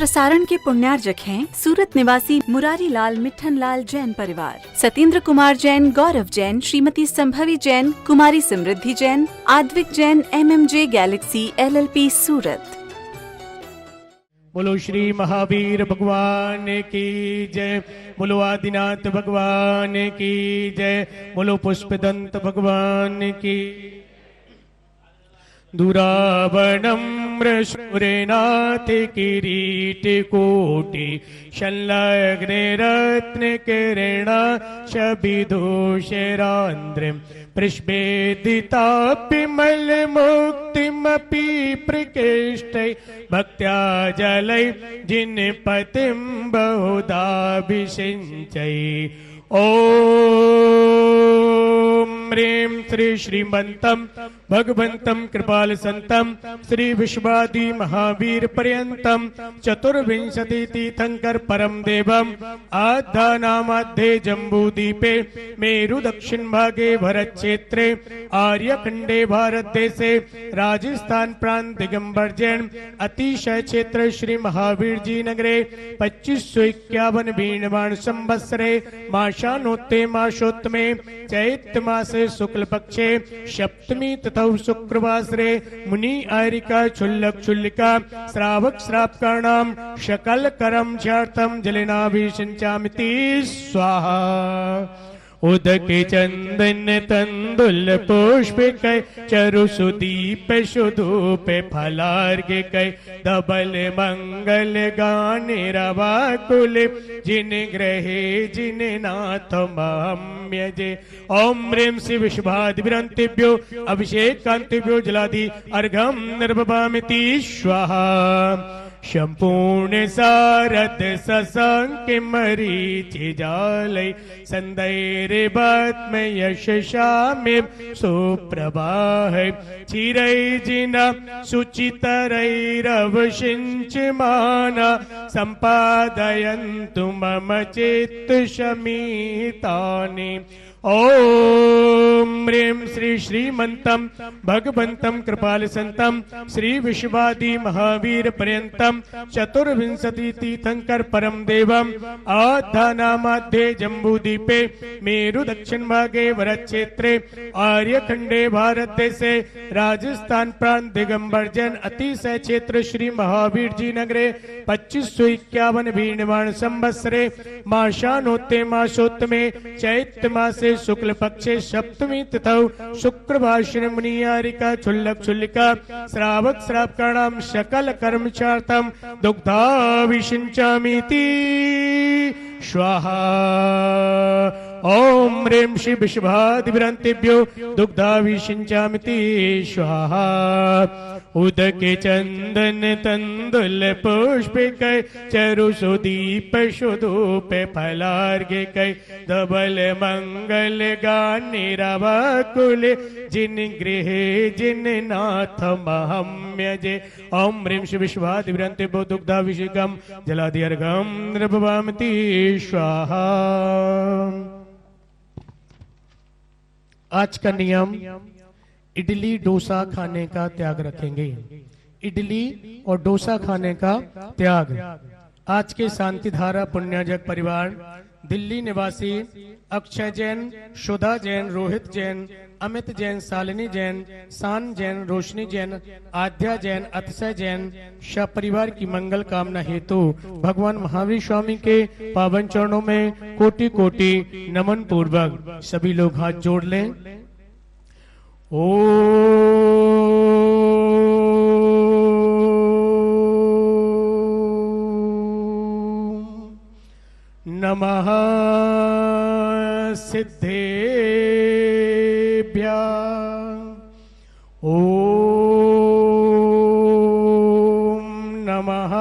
प्रसारण के पुण्यार्जक हैं सूरत निवासी मुरारी लाल मिठन लाल जैन परिवार, Satyendra Kumar Jain, Gaurav Jain, Shrimati Sambhavi Jain, Kumari Samriddhi Jain, Advik Jain, MMJ galaxy LLP Surat. बोलो श्री महावीर भगवान की जय, बोलो आदिनाथ भगवान की जय, बोलो पुष्पदंत भगवान की। दुरावनम्र शूरेनाथ किरीट कोटि शल्लग्ने रत्न किरणा शबिदूषरान्द्र पृष्पेदितापिमल मुक्तिमपि प्रकृष्टै भक्त्या जलै जिनपतिं बहुधाभिषिञ्चै। ओम ह्रीं श्री श्रीमन्तं भगवन्तं कृपाल संतं श्री विश्वादि महावीर पर्यन्तं चतुर्विंशति तीर्थंकर परम देवम आद्यानामाध्ये जम्बूदीपे मेरु दक्षिण भागे भरत क्षेत्रे आर्यखंडे भारत देशे राजस्थान प्रांत दिगंबर जैन अतिशय क्षेत्र श्री महावीर जी नगरे 2551 बीणवाण संवत्सरे माशानोत्ते मासोत्तमे चैत्र मासे शुक्ल पक्षे सप्तमी तथा शुक्रवासरे मुनि आयरिका क्षुल्लक क्षुल्लिका श्रावक श्रावकाणाम शकल करम क्षार्थम जलेनाभिषिञ्चामिति स्वाहा। उदक चंदन तंदुल पुष्प कै चरु सुदीप सुधूप फलार्घ कै धबल मंगल गान रवाकुल जिन ग्रहे जिन नाथ महम्य जे। ओम ह्रीं श्री विश्वादिभिरन्तेभ्यो अभिषेक कांतिभ्यो जलादि अर्घम निर्भवामिति स्वाहा। संपूर्ण सारद ससंक मरीचि जालै संदैरे बत्म यशशामि सुप्रभाह चिरै जिना शुचितरैरवसिञ्चमाना सम्पादयन्तु मम चित्त शमितानि। ओम ह्रीं श्री श्रीमन्तं भगवन्तं कृपाल संतं श्री विश्वादि महावीर पर्यन्तं चतुर्विंशति तीर्थंकर परम देवम आद्यानामाध्ये जम्बूदीपे मेरु दक्षिण भागे भरत क्षेत्रे आर्यखंडे भारत देशे राजस्थान प्रांत दिगंबर जैन अतिशय क्षेत्र श्री महावीर जी नगरे 2551 बीणवाण संवत्सरे माशानोत्ते मासोत्तमे चैत्र मासे शुक्ल पक्षे सप्तमी तथा शुक्रवासरे मुनियारिका क्षुल्लक क्षुल्लिका श्रावक श्रावकाणाम सकल कर्मचार्थम दुग्धाभिषिञ्चामिति स्वाहा। ओम ह्रीं श्री विश्वादिभिरन्तेभ्यो दुग्धाभिषिञ्चामिति स्वाहा। उदक चंदन तंदुल पुष्प कै चरु सुदीप सुधूप फलार्घ कै धबल मंगल गान रवाकुल जिन गृहे जिन नाथ महम्य जे। ओम ह्रीं श्री विश्वादिभिरन्तेभ्यो दुग्धाभिषेकम जलादि अर्घम निर्भवामिति स्वाहा। आज का नियम इडली डोसा खाने का त्याग रखेंगे। इडली और डोसा खाने का त्याग। आज के शांति धारा पुण्यार्जक परिवार दिल्ली निवासी अक्षय जैन, सुधा जैन, रोहित जैन, अमित जैन, शालिनी जैन, शान जैन, रोशनी जैन, आध्या जैन, अतिशय जैन परिवार की मंगल कामना हेतु भगवान महावीर स्वामी के पावन चरणों में कोटि कोटि नमन पूर्वक सभी लोग हाथ जोड़ लें। नमः सिद्धेभ्यः। ओम नमः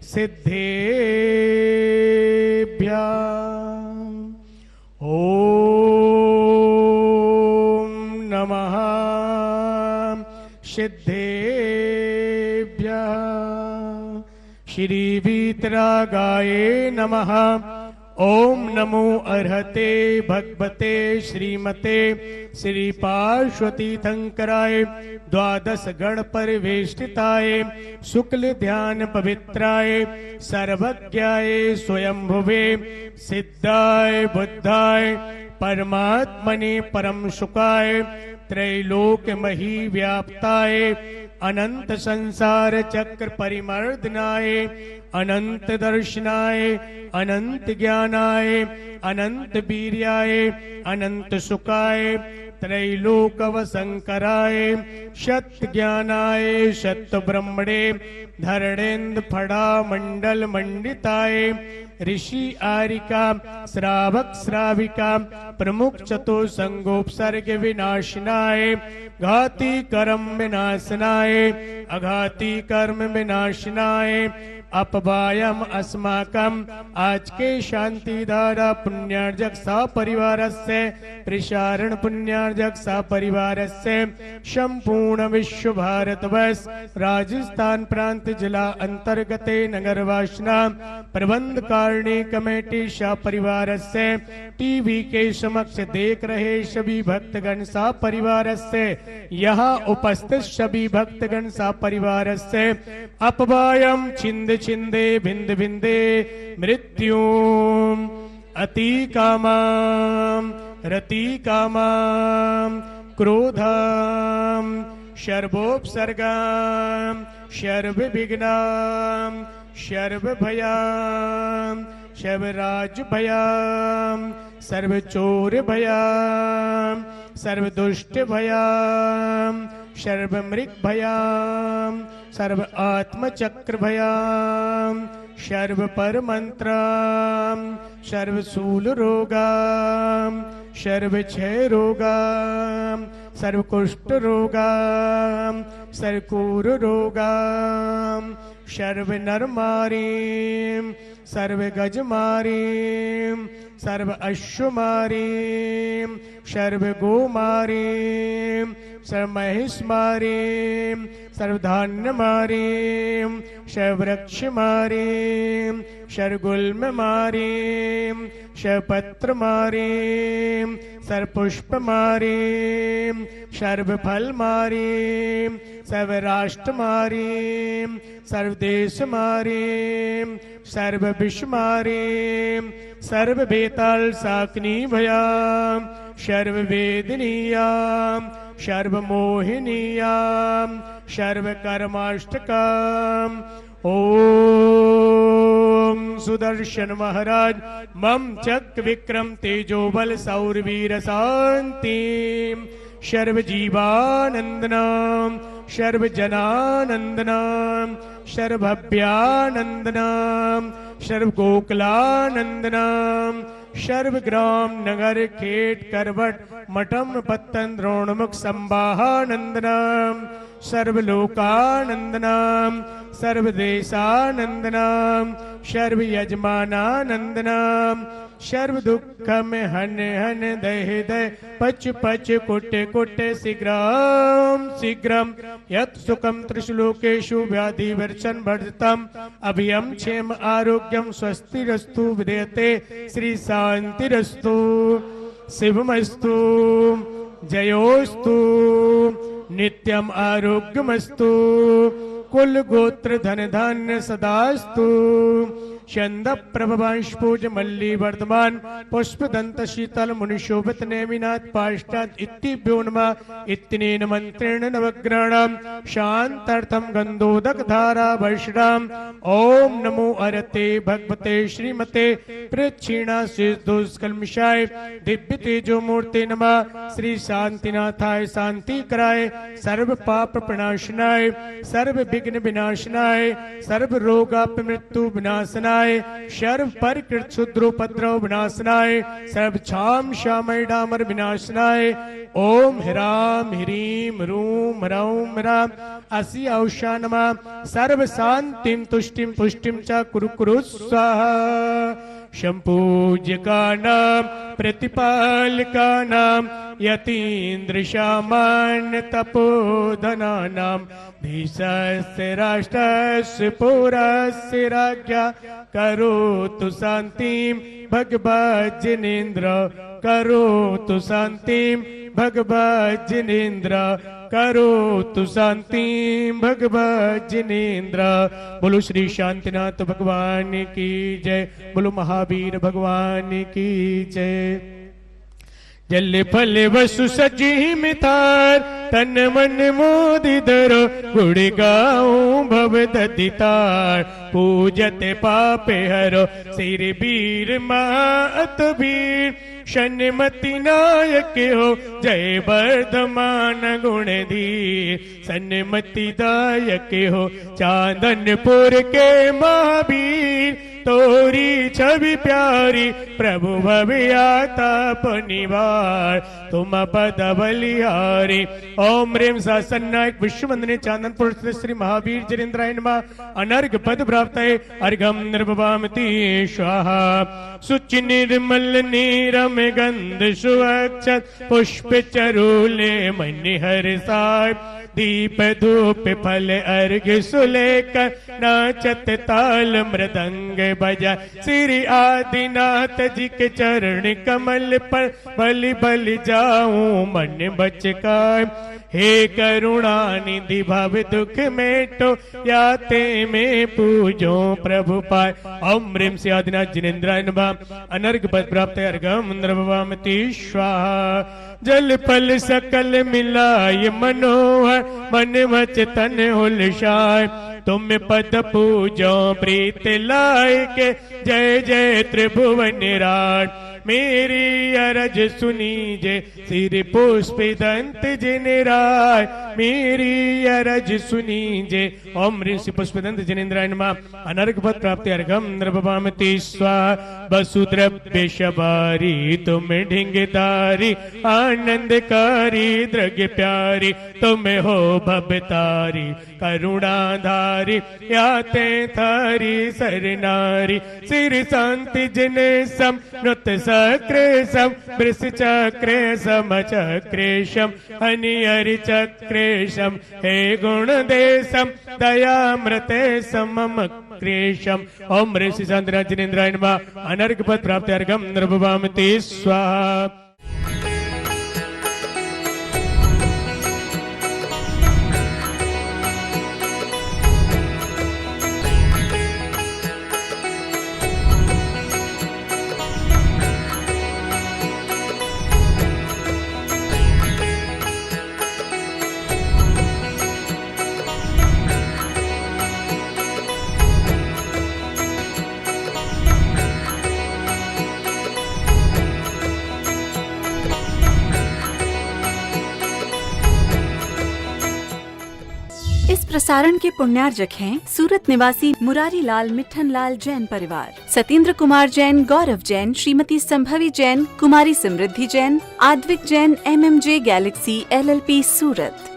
सिद्धेभ्यः। ओम नमः सिद्धेभ्यः। श्री वीतरागाय नमः। ओम नमो अर्हते भगवते श्रीमते श्री पार्श्वती शंकराय द्वादश गण परिवेष्टिताय शुक्ल ध्यान पवित्राय सर्वज्ञाय स्वयंभुवे सिद्धाय बुद्धाय परमात्मने परम सुखाय त्रैलोक मही व्याप्ताय अनंत संसार चक्र परिमर्दनाय अनंत दर्शनाय अनंत ज्ञानाय अनंत वीर्याय अनंत सुखाय त्रैलोकव शंकराय शत ज्ञानाय शत ब्रह्मणे धरणेन्द्र फड़ा मंडल मंडिताय ऋषि आरिका श्रावक श्राविका प्रमुख चतुसंगोपसर्ग विनाशनाय घाती कर्म विनाशनाय अघाती कर्म विनाशनाय अपवायम अस्माकम आज के शांति धारा पुण्यार्जक सपरिवारस्य प्रसारण पुण्यार्जक सपरिवारस्य संपूर्ण विश्व भारतवर्ष राजस्थान प्रांत जिला अंतर्गते नगरवासना प्रबंध कारिणी कमेटी सपरिवारस्य टीवी के समक्ष देख रहे सभी भक्तगण सपरिवारस्य यहाँ उपस्थित सभी भक्तगण सपरिवारस्य अपवायम छिंद छिंदे भिंद भिंदे मृत्यु अति कामाम रति कामाम क्रोधाम सर्वोपसर्गाम सर्व विघ्नाम सर्व भयाम सर्वराज भयाम सर्व चोर भयाम सर्व दुष्ट भयाम सर्व मृग भयाम सर्व आत्मचक्र भयाम सर्व पर मंत्राम सर्व शूल रोगाम सर्व क्षय रोगाम सर्व कुष्ठ रोगाम सर्व कूर रोगाम सर्व नरमारीम सर्व गजमारीम सर्व अश्वमारीम सर्व गोमारीम सर्व महिष मारीम सर्व धान्य मारीम सर्व वृक्ष मारीम सर्व गुल्म मारीम सर्व पत्र मारीम सर्व पुष्प मारीम सर्व फल मारीम सर्व राष्ट्र मारीम सर्व देश मारीम सर्व विश्व मारीम सर्व बेताल साकनी भयाम सर्व वेदनीयाम सर्व मोहिनीयाम सर्व कर्माष्टकाम ओम सुदर्शन महाराज मम चक्र विक्रम तेजो बल सौरवीर शांति सर्व जीवानंदनाम सर्व जनानंदनाम सर्व भव्यानंदनाम सर्व गोकुलानंदनाम सर्व ग्राम नगर खेट करवट मठम पत्तन द्रोणमुख संवाहानंदनाम सर्व लोकानंदनाम सर्व देशानंदनाम सर्व यजमानानंदनाम सर्व दुख में हन हन दह दह पच पच कुटे कुटे शीघ्रम शीघ्रम यत् सुखम त्रिश्लोकेषु व्याधि वर्षन वर्धितम अभियम क्षेम आरोग्यम स्वस्तिरस्तु विधेयते श्री शांतिरस्तु शिवमस्तु जयोस्तु नित्यम आरोग्यमस्तु कुल गोत्र धन धान्य सदास्तु चंद प्रभवांशपूज मल्ली वर्धमान पुष्प दंत शीतल मुनिशोभित नेमिनाथ पाष्टाद इत्तिभ्यो नमः इत्तिनेन मंत्रेण नवग्रहणम शांतार्थम गंधोदक धारा वर्षणाम ओम नमो अरते भगवते श्रीमते प्रक्षिणा दुष्कल्मषाय दिव्य तेजो मूर्ते नमः श्री शांतिनाथाय शांति कराय सर्व पाप प्रणाशनाय सर्व विघ्न विनाशनाय सर्व रोगाप मृत्यु विनाशनाय सर्व परिकृत शुद्रोपद्रव विनाशनाय सर्व छाम श्यामय डामर विनाशनाय ओम ह्राम ह्रीम रूम ह्रौम ह्राम असि औषा नमः सर्व शांतिम तुष्टिम पुष्टिम च कुरु कुरु स्वाहा शंपूज्य का नाम प्रतिपाल का नाम यतीन्द्र सामान्य तपोधना नाम धीशस्य राष्ट्रस्य पुरस्य राज्ञा करोतु शांतिं भगवत् जिनेन्द्र करोतु शांतिं भगवत् जिनेन्द्र करोतु शांतिं भगवत् जिनेन्द्र। बोलो श्री शांतिनाथ भगवान की जय। बोलो महावीर भगवान की जय। जल फल वसु सजी मितार तन मन मोदि धरो गुण गाऊं भव ददितार पूजते पापे हरो सिर वीर मात वीर शन्मति नायक हो जय वर्धमान गुण धीर सन्मति दायक हो चांदनपुर के महावीर तोरी छवि प्यारी प्रभु भव्याता पनिवार तुम पद बलिहारी। ओम ह्रीं शासन नायक विश्ववंदने चांदनपुर स्थित श्री महावीर जनेन्द्राय नमः। अनर्घ पद प्राप्त है अर्घम निर्भवामति स्वाहा। शुचि निर्मल नीरम गंध सुअक्षत पुष्प चरूले मनि हर्षाय दीप धूप फल अर्घ सुलेकर नाचत ताल मृदंग बजा श्री आदिनाथ जी के चरण कमल पर बलि बलि जाऊं मन बचकाय। हे करुणा निधि भव दुख मेटो याते में पूजो प्रभु पाय। ओम ह्रीं श्री आदिनाथ जिनेन्द्राय नमः। अनर्घ पद प्राप्त अर्घम निर्भवामति स्वाहा। जल फल सकल मिलाय मनोहर मन वच तन हुलसाय तुम पद पूजो प्रीत लाय के जय जय त्रिभुवन राट। मेरी अरज सुनीजे सिर पुष्प दंत जिनराय मेरी अरज सुनीजे। ओम ह्रीं श्री पुष्प दंत जिनेन्द्राय नमः। अनर्घ पद प्राप्ति अर्घम निर्भवामति स्वाहा। वसुद्रव्य शबारी तुम ढिंगदारी आनंदकारी द्रव्य प्यारी तुम हो भवतारी करुणाधारी याते थारी सरनारी सिर शांति जिने सम नृत सक्रेशम वृष चक्रेशम चक्रेशम हनिहरि चक्रेशम हे गुण देशम दयामृते समम क्रेशम। ओम ह्रीं श्री शांतिनाथ जिनेन्द्राय नमः। अनर्घ पद प्राप्ति अर्घम निर्भवामति स्वाहा। इस प्रसारण के पुण्यार्जक हैं सूरत निवासी मुरारी लाल मिट्ठन लाल जैन परिवार, Satendra Kumar Jain, Gaurav Jain, Shrimati Sambhavi Jain, Kumari Samriddhi Jain, Advik Jain, MMJ galaxy LLP सूरत।